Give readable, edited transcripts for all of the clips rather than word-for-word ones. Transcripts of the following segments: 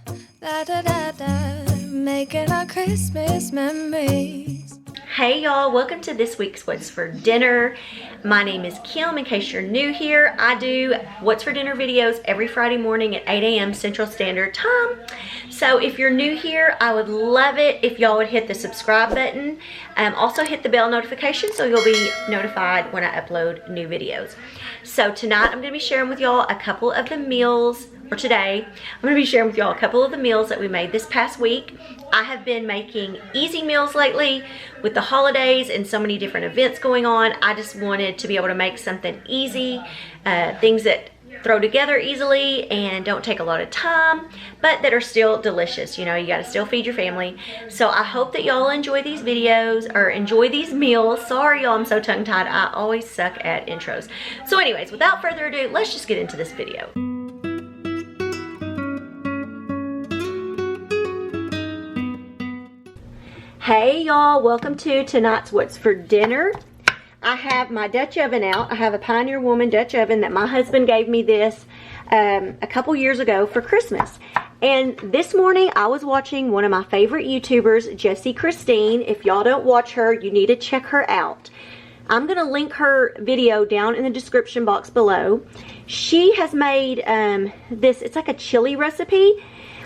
Da da da da, making our Christmas memories. Hey y'all, welcome to this week's What's for Dinner. My name is Kim. In case you're new here, I do What's for Dinner videos every Friday morning at 8 a.m. Central Standard Time. So if you're new here, I would love it if y'all would hit the subscribe button. Also hit the bell notification so you'll be notified when I upload new videos. So tonight I'm going to be sharing with y'all a couple of the meals, or today, I'm going to be sharing with y'all a couple of the meals that we made this past week. I have been making easy meals lately with the holidays and so many different events going on. I just wanted to be able to make something easy, things that throw together easily and don't take a lot of time, but that are still delicious. You know, you got to still feed your family. So I hope that y'all enjoy these videos or enjoy these meals. Sorry y'all, I'm so tongue-tied. I always suck at intros. So anyways, without further ado, let's just get into this video. Hey y'all, welcome to tonight's What's for Dinner. I have my Dutch oven out. I have a Pioneer Woman Dutch oven that my husband gave me this a couple years ago for Christmas. And this morning I was watching one of my favorite YouTubers, Jessi Christine. If y'all don't watch her, you need to check her out. I'm going to link her video down in the description box below. She has made this, it's like a chili recipe.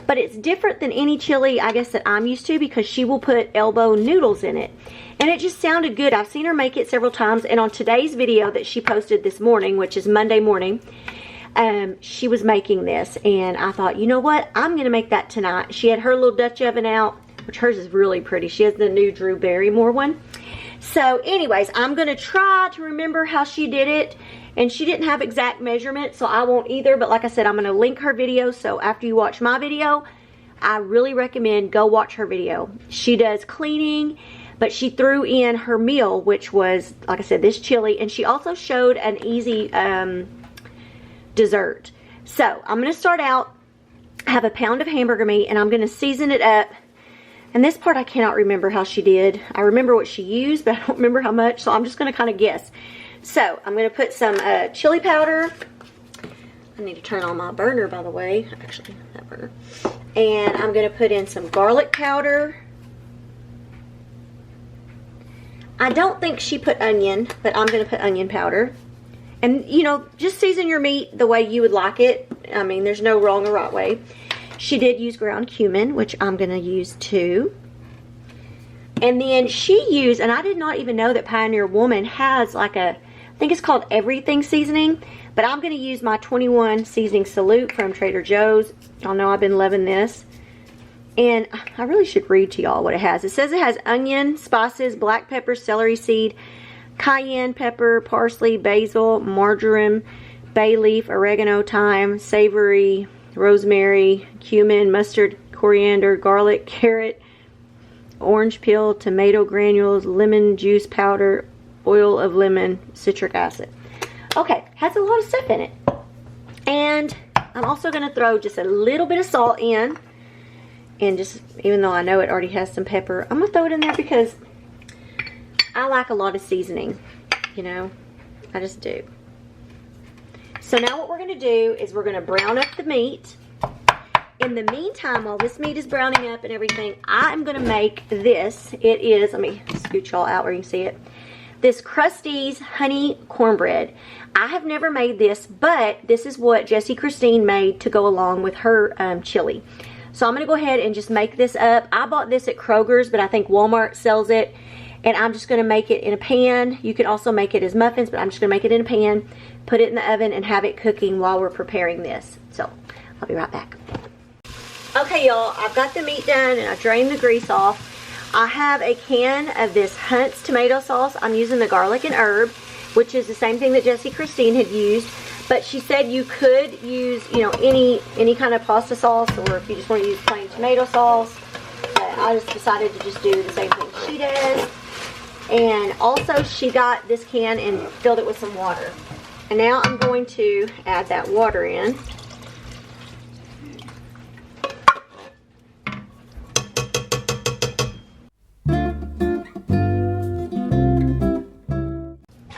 But it's different than any chili, I guess, that I'm used to because she will put elbow noodles in it. And it just sounded good. I've seen her make it several times. And on today's video that she posted this morning, which is Monday morning, she was making this. And I thought, you know what? I'm going to make that tonight. She had her little Dutch oven out, which hers is really pretty. She has the new Drew Barrymore one. So anyways, I'm going to try to remember how she did it. And she didn't have exact measurements, so I won't either. But like I said, I'm going to link her video. So after you watch my video, I really recommend go watch her video. She does cleaning, but she threw in her meal, which was, like I said, this chili. And she also showed an easy dessert. So I'm going to start out. I have a pound of hamburger meat, and I'm going to season it up. And this part I cannot remember how she did. I remember what she used, but I don't remember how much. So I'm just going to kind of guess. So, I'm going to put some chili powder. I need to turn on my burner, by the way. Actually, that burner. And I'm going to put in some garlic powder. I don't think she put onion, but I'm going to put onion powder. And, you know, just season your meat the way you would like it. I mean, there's no wrong or right way. She did use ground cumin, which I'm going to use too. And then she used, and I did not even know that Pioneer Woman has like a, I think it's called everything seasoning, but I'm going to use my 21 seasoning salute from Trader Joe's. Y'all know I've been loving this. And I really should read to y'all what it has. It says it has onion, spices, black pepper, celery seed, cayenne pepper, parsley, basil, marjoram, bay leaf, oregano, thyme, savory, rosemary, cumin, mustard, coriander, garlic, carrot, orange peel, tomato granules, lemon juice powder, oil of lemon, citric acid. Okay, has a lot of stuff in it. And I'm also going to throw just a little bit of salt in. And just, even though I know it already has some pepper, I'm going to throw it in there because I like a lot of seasoning. You know, I just do. So now what we're going to do is we're going to brown up the meat. In the meantime, while this meat is browning up and everything, I'm going to make this. It is, let me scoot y'all out where you can see it. This Krusteaz honey cornbread. I have never made this, but this is what Jessi Christine made to go along with her chili. So I'm going to go ahead and just make this up. I bought this at Kroger's, but I think Walmart sells it. And I'm just going to make it in a pan. You can also make it as muffins, but I'm just going to make it in a pan, put it in the oven, and have it cooking while we're preparing this. So I'll be right back. Okay, y'all, I've got the meat done, and I drained the grease off. I have a can of this Hunt's tomato sauce. I'm using the garlic and herb, which is the same thing that Jessi Christine had used. But she said you could use, you know, any kind of pasta sauce, or if you just want to use plain tomato sauce. I just decided to just do the same thing she does. And also she got this can and filled it with some water. And now I'm going to add that water in.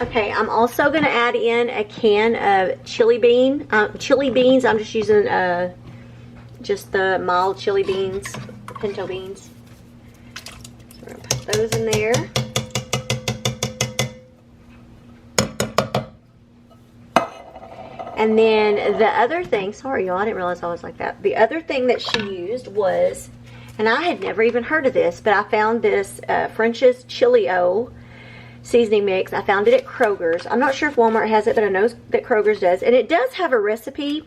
Okay, I'm also going to add in a can of chili beans. I'm just using just the mild chili beans, pinto beans. So we're gonna put those in there. And then the other thing, sorry y'all, I didn't realize I was like that. The other thing that she used was, and I had never even heard of this, but I found this French's Chili-O seasoning mix. I found it at Kroger's. I'm not sure if Walmart has it, but I know that Kroger's does. And it does have a recipe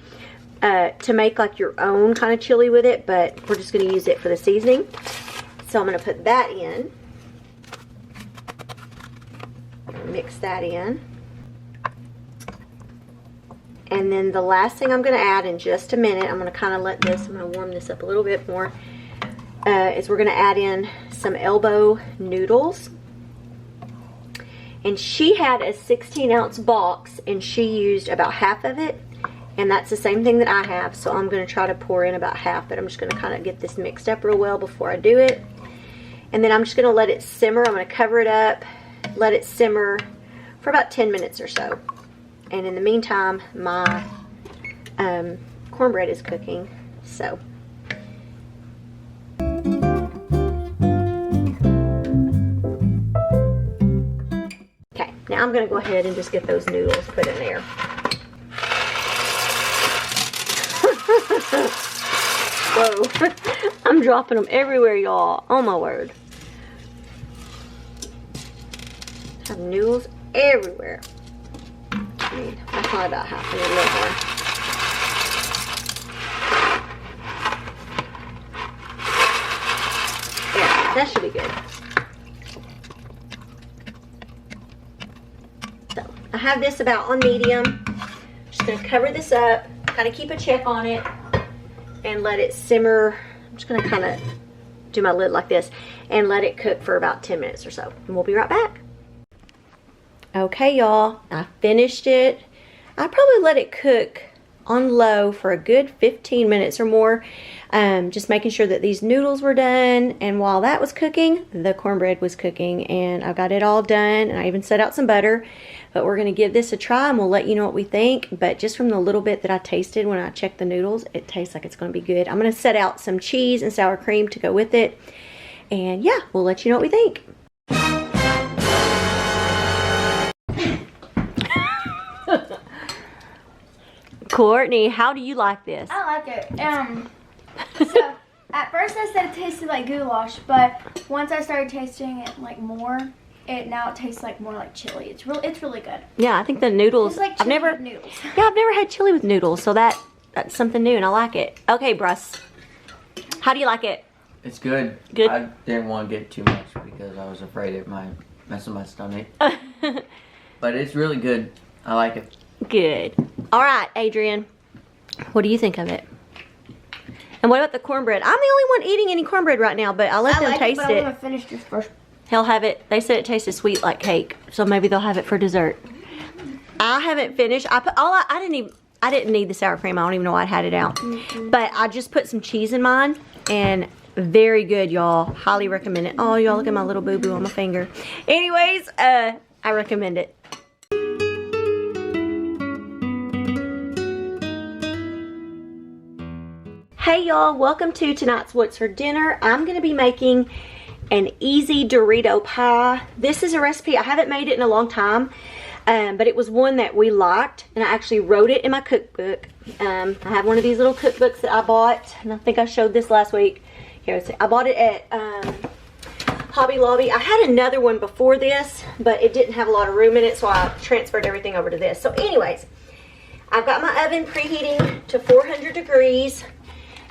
to make like your own kind of chili with it, but we're just going to use it for the seasoning. So I'm going to put that in. Mix that in. And then the last thing I'm going to add in just a minute, I'm going to kind of let this, I'm going to warm this up a little bit more, is we're going to add in some elbow noodles. And she had a 16-ounce box, and she used about half of it. And that's the same thing that I have, so I'm going to try to pour in about half, but I'm just going to kind of get this mixed up real well before I do it. And then I'm just going to let it simmer. I'm going to cover it up, let it simmer for about 10 minutes or so. And in the meantime, my cornbread is cooking, so. Okay, now I'm going to go ahead and just get those noodles put in there. Whoa, I'm dropping them everywhere, y'all. Oh my word. I have noodles everywhere. I mean, that's probably about half. I need a little more. Yeah, that should be good. So, I have this about on medium. Just going to cover this up, kind of keep a check on it, and let it simmer. I'm just going to kind of do my lid like this and let it cook for about 10 minutes or so. And we'll be right back. Okay, y'all, I finished it. I probably let it cook on low for a good 15 minutes or more, just making sure that these noodles were done. And while that was cooking, the cornbread was cooking, and I got it all done, and I even set out some butter. But we're going to give this a try, and we'll let you know what we think. But just from the little bit that I tasted when I checked the noodles, it tastes like it's going to be good. I'm going to set out some cheese and sour cream to go with it, and yeah, we'll let you know what we think. Courtney, how do you like this? I like it. So at first I said it tasted like goulash, but once I started tasting it like more, now it tastes like more like chili. It's really good. Yeah, I think the noodles. It's like chili with noodles. Yeah, I've never had chili with noodles, so that's something new, and I like it. Okay, Bruss, how do you like it? It's good. Good. I didn't want to get too much because I was afraid it might mess with my stomach. But it's really good. I like it. Good. All right, Adrian, what do you think of it? And what about the cornbread? I'm the only one eating any cornbread right now, but I'll let them taste it. But I'm gonna finish this first. He'll have it. They said it tasted sweet like cake, so maybe they'll have it for dessert. I haven't finished. I didn't need the sour cream. I don't even know why I had it out. But I just put some cheese in mine, and very good, y'all. Highly recommend it. Oh, y'all, look at my little boo-boo on my finger. Anyways, I recommend it. Hey y'all, welcome to tonight's What's for Dinner. I'm going to be making an easy Dorito pie. This is a recipe, I haven't made it in a long time, but it was one that we liked, and I actually wrote it in my cookbook. I have one of these little cookbooks that I bought, and I think I showed this last week. Here, I bought it at Hobby Lobby. I had another one before this, but it didn't have a lot of room in it, so I transferred everything over to this. So anyways, I've got my oven preheating to 400 degrees.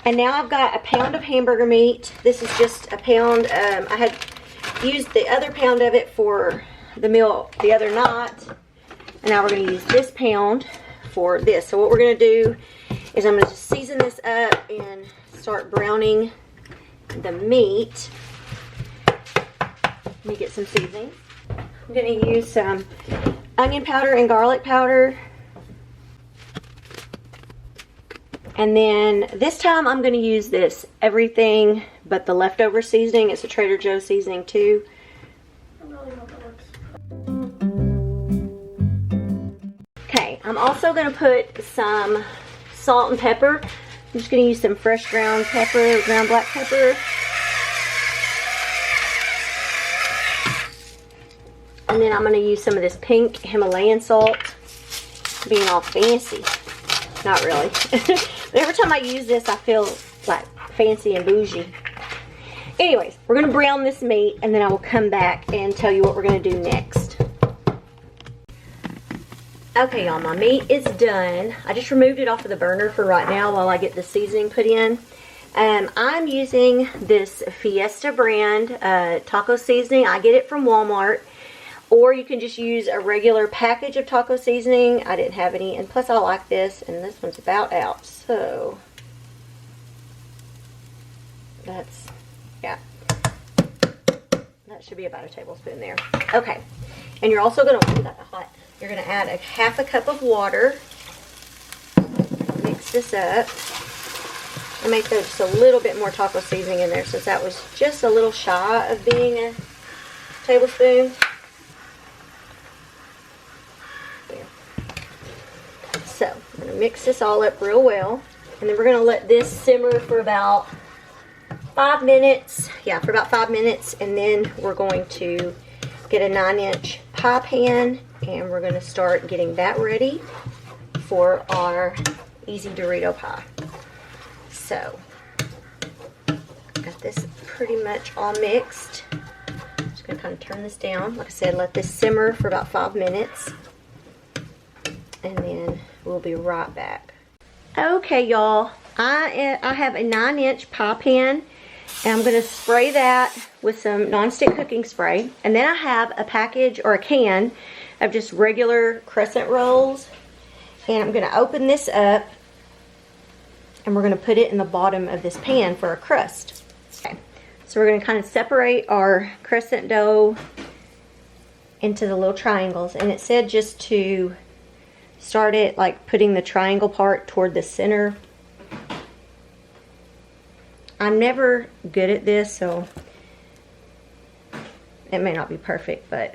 And now I've got a pound of hamburger meat. This is just a pound. I had used the other pound of it for the meal the other night. And now we're going to use this pound for this. So what we're going to do is I'm going to just season this up and start browning the meat. Let me get some seasoning. I'm going to use some onion powder and garlic powder. And then this time I'm going to use this everything but the leftover seasoning. It's a Trader Joe's seasoning too. Okay, I'm also going to put some salt and pepper I'm just going to use some fresh ground pepper, ground black pepper. And then I'm going to use some of this pink Himalayan salt. Being all fancy. Not really. But every time I use this, I feel like fancy and bougie. Anyways, we're going to brown this meat, and then I will come back and tell you what we're going to do next. Okay, y'all, my meat is done. I just removed it off of the burner for right now while I get the seasoning put in. I'm using this Fiesta brand taco seasoning. I get it from Walmart. Or you can just use a regular package of taco seasoning. I didn't have any. And plus I like this. And this one's about out. So, that's, yeah. That should be about a tablespoon there. Okay. And you're also going to, ooh, that's hot. You're going to add a half a cup of water. Mix this up. I may throw just a little bit more taco seasoning in there since that was just a little shy of being a tablespoon. So, I'm going to mix this all up real well. And then we're going to let this simmer for about 5 minutes. Yeah, for about 5 minutes. And then we're going to get a 9-inch pie pan. And we're going to start getting that ready for our easy Dorito pie. So, got this pretty much all mixed. Just going to kind of turn this down. Like I said, let this simmer for about 5 minutes. And then we'll be right back. Okay, y'all. I have a 9-inch pie pan. And I'm going to spray that with some nonstick cooking spray. And then I have a package or a can of just regular crescent rolls. And I'm going to open this up. And we're going to put it in the bottom of this pan for a crust. Okay. So we're going to kind of separate our crescent dough into the little triangles. And it said just to start it like putting the triangle part toward the center. I'm never good at this, so it may not be perfect, but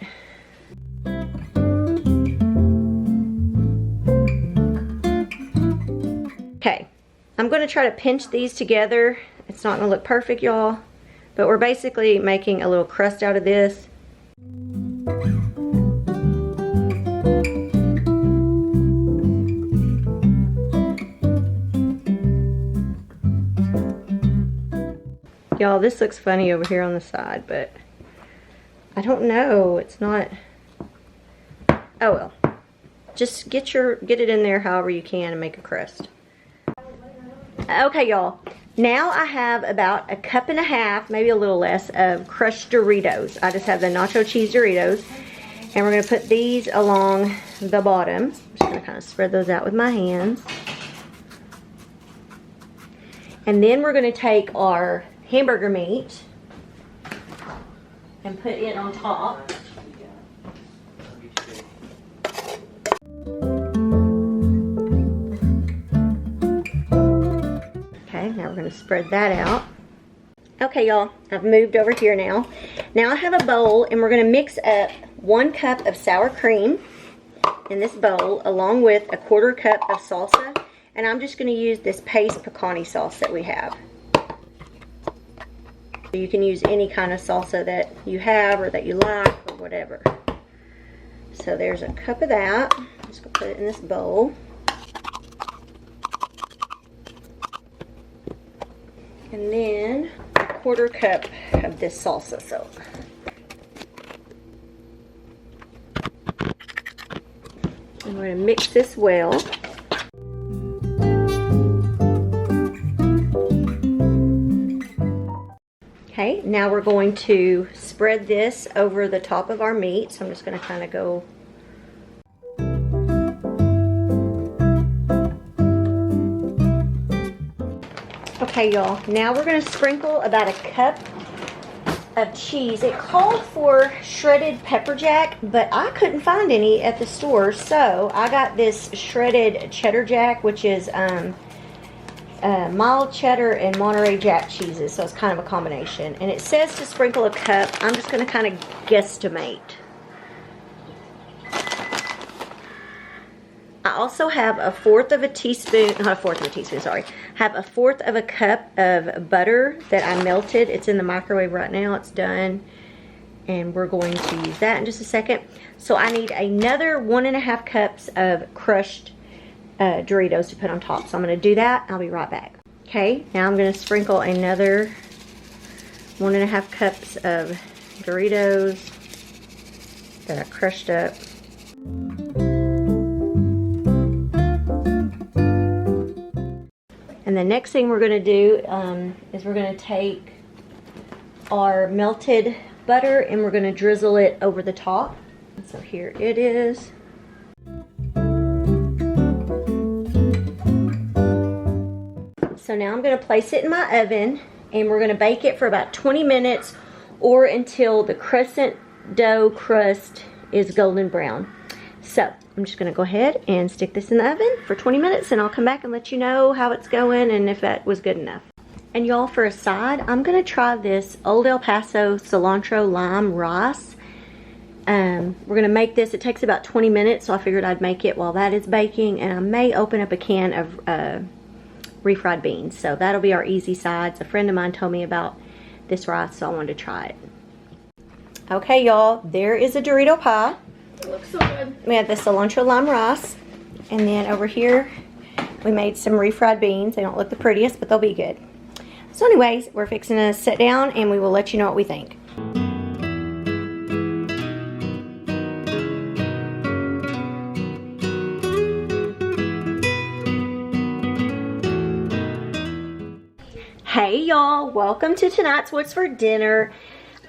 okay. I'm going to try to pinch these together. It's not going to look perfect, y'all, but we're basically making a little crust out of this. Y'all, this looks funny over here on the side, but I don't know. It's not. Oh well. Just get it in there however you can and make a crust. Okay, y'all. Now I have about a cup and a half, maybe a little less, of crushed Doritos. I just have the nacho cheese Doritos. And we're going to put these along the bottom. I'm just going to kind of spread those out with my hands. And then we're going to take our hamburger meat and put it on top. Okay, now we're going to spread that out. Okay, y'all, I've moved over here now. Now I have a bowl, and we're going to mix up 1 cup of sour cream in this bowl along with a 1/4 cup of salsa. And I'm just going to use this paste pecani sauce that we have. You can use any kind of salsa that you have or that you like or whatever. So there's a cup of that. I'm just going to put it in this bowl. And then a 1/4 cup of this salsa soap. And we're going to mix this well. Okay, now we're going to spread this over the top of our meat. So I'm just going to kind of go. Okay, y'all, now we're going to sprinkle about a cup of cheese. It called for shredded pepper jack, but I couldn't find any at the store. So I got this shredded cheddar jack, which is mild cheddar and Monterey Jack cheeses, so it's kind of a combination. And it says to sprinkle a cup. I'm just going to kind of guesstimate. I also have a fourth of a teaspoon, not a fourth of a teaspoon, sorry. Have a fourth of a cup of butter that I melted. It's in the microwave right now. It's done. And we're going to use that in just a second. So I need another 1.5 cups of crushed Doritos to put on top. So I'm going to do that. I'll be right back. Okay, now I'm going to sprinkle another 1.5 cups of Doritos that I crushed up. And the next thing we're going to do is we're going to take our melted butter and we're going to drizzle it over the top. So here it is. So now I'm going to place it in my oven and we're going to bake it for about 20 minutes or until the crescent dough crust is golden brown. So I'm just going to go ahead and stick this in the oven for 20 minutes and I'll come back and let you know how it's going and if that was good enough. And y'all, for a side, I'm going to try this Old El Paso cilantro lime rice. We're going to make this. It takes about 20 minutes, so I figured I'd make it while that is baking. And I may open up a can of refried beans. So that'll be our easy sides. A friend of mine told me about this rice, so I wanted to try it. Okay, y'all, there is a Dorito pie. It looks so good. We have the cilantro lime rice. And then over here, we made some refried beans. They don't look the prettiest, but they'll be good. So anyways, we're fixing to sit down and we will let you know what we think. Hey y'all, welcome to tonight's What's for Dinner.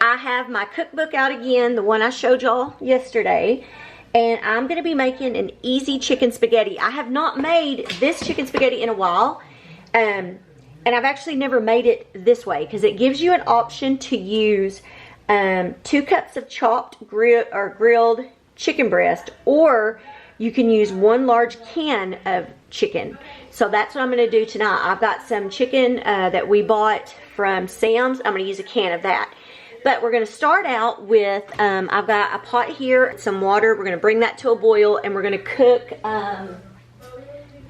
I have my cookbook out again, the one I showed y'all yesterday. And I'm going to be making an easy chicken spaghetti. I have not made this chicken spaghetti in a while. And I've actually never made it this way because it gives you an option to use 2 cups of chopped grilled chicken breast, or you can use 1 large can of chicken. So that's what I'm going to do tonight. I've got some chicken that we bought from Sam's. I'm going to use a can of that. But we're going to start out with, I've got a pot here, some water. We're going to bring that to a boil and we're going to cook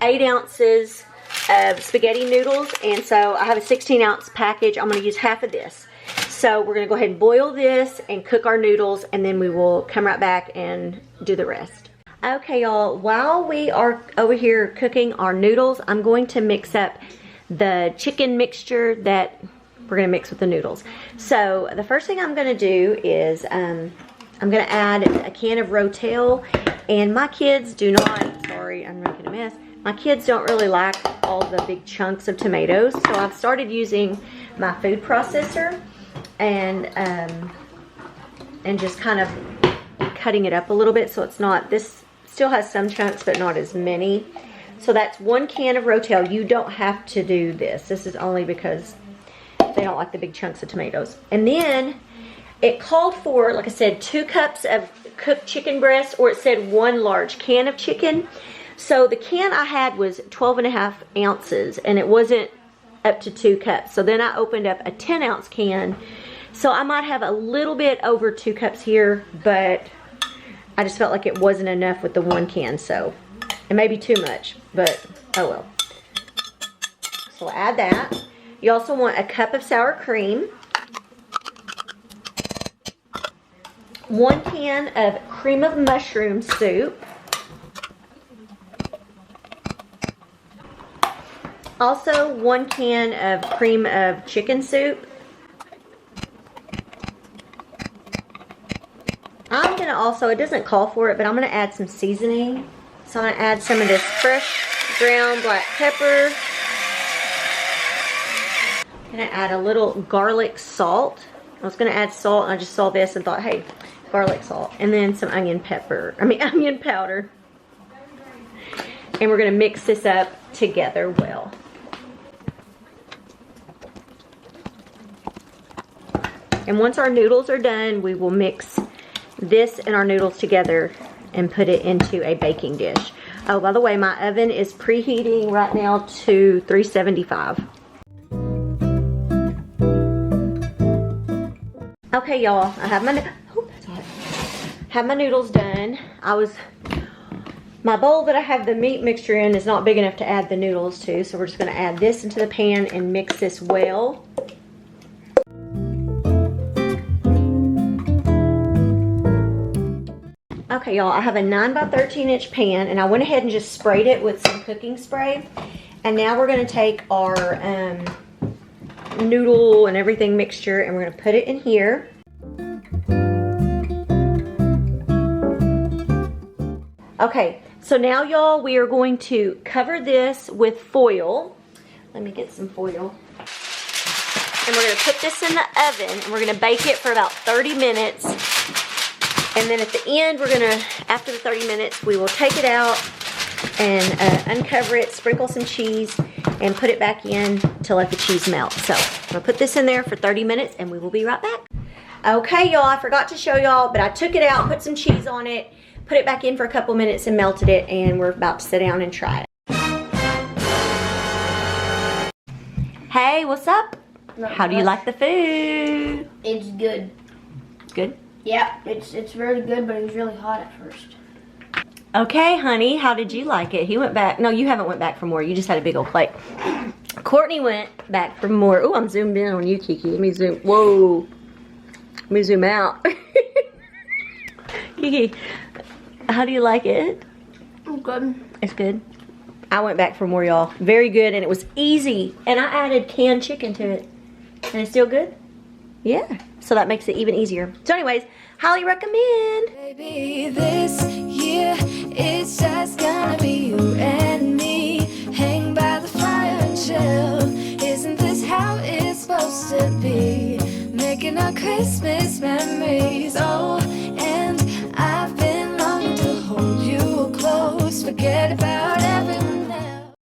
8 ounces of spaghetti noodles. And so I have a 16-ounce package. I'm going to use half of this. So we're going to go ahead and boil this and cook our noodles, and then we will come right back and do the rest. Okay, y'all, while we are over here cooking our noodles, I'm going to mix up the chicken mixture that we're going to mix with the noodles. So the first thing I'm going to do is I'm going to add a can of Rotel, and my kids do not, sorry, I'm making a mess. My kids don't really like all the big chunks of tomatoes, so I've started using my food processor and just kind of cutting it up a little bit so it's not, this still has some chunks but not as many. So that's 1 can of Rotel. You don't have to do this. This is only because they don't like the big chunks of tomatoes. And then it called for, like I said, 2 cups of cooked chicken breast, or it said 1 large can of chicken. So the can I had was 12.5 ounces, and it wasn't up to 2 cups. So then I opened up a 10-ounce can. So I might have a little bit over 2 cups here, but I just felt like it wasn't enough with the 1 can. So it may be too much, but oh well. So add that. You also want a cup of sour cream, 1 can of cream of mushroom soup, also 1 can of cream of chicken soup. I'm going to also, it doesn't call for it, but I'm going to add some seasoning. So I'm going to add some of this fresh ground black pepper. I'm going to add a little garlic salt. I was going to add salt and I just saw this and thought, hey, garlic salt. And then some onion powder. And we're going to mix this up together well. And once our noodles are done, we will mix this and our noodles together and put it into a baking dish. Oh, by the way, my oven is preheating right now to 375. Okay, y'all, I have my noodles done. I was My bowl that I have the meat mixture in is not big enough to add the noodles to, so we're just going to add this into the pan and mix this well. Okay, y'all, I have a 9 by 13 inch pan, and I went ahead and just sprayed it with some cooking spray. And now we're going to take our noodle and everything mixture, and we're going to put it in here. Okay, so now y'all, we are going to cover this with foil. Let me get some foil. And we're going to put this in the oven, and we're going to bake it for about 30 minutes. And then at the end, we're going to, after the 30 minutes, we will take it out and uncover it, sprinkle some cheese, and put it back in to let the cheese melt. So I'm going to put this in there for 30 minutes, and we will be right back. Okay, y'all, I forgot to show y'all, but I took it out, put some cheese on it, put it back in for a couple minutes and melted it, and we're about to sit down and try it. Hey, what's up? How do you like the food? It's good. Good? Yeah, it's really good, but it was really hot at first. Okay, honey, how did you like it? He went back. No, you haven't went back for more. You just had a big old plate. Courtney went back for more. Oh, I'm zoomed in on you, Kiki. Let me zoom. Whoa. Let me zoom out. Kiki, how do you like it? Good. It's good. I went back for more, y'all. Very good, and it was easy. And I added canned chicken to it. And it's still good? Yeah. So that makes it even easier. So anyways, highly recommend. Baby, this year it's just gonna be you and me. Hang by the fire and chill. Isn't this how it's supposed to be? Making our Christmas memories. Oh,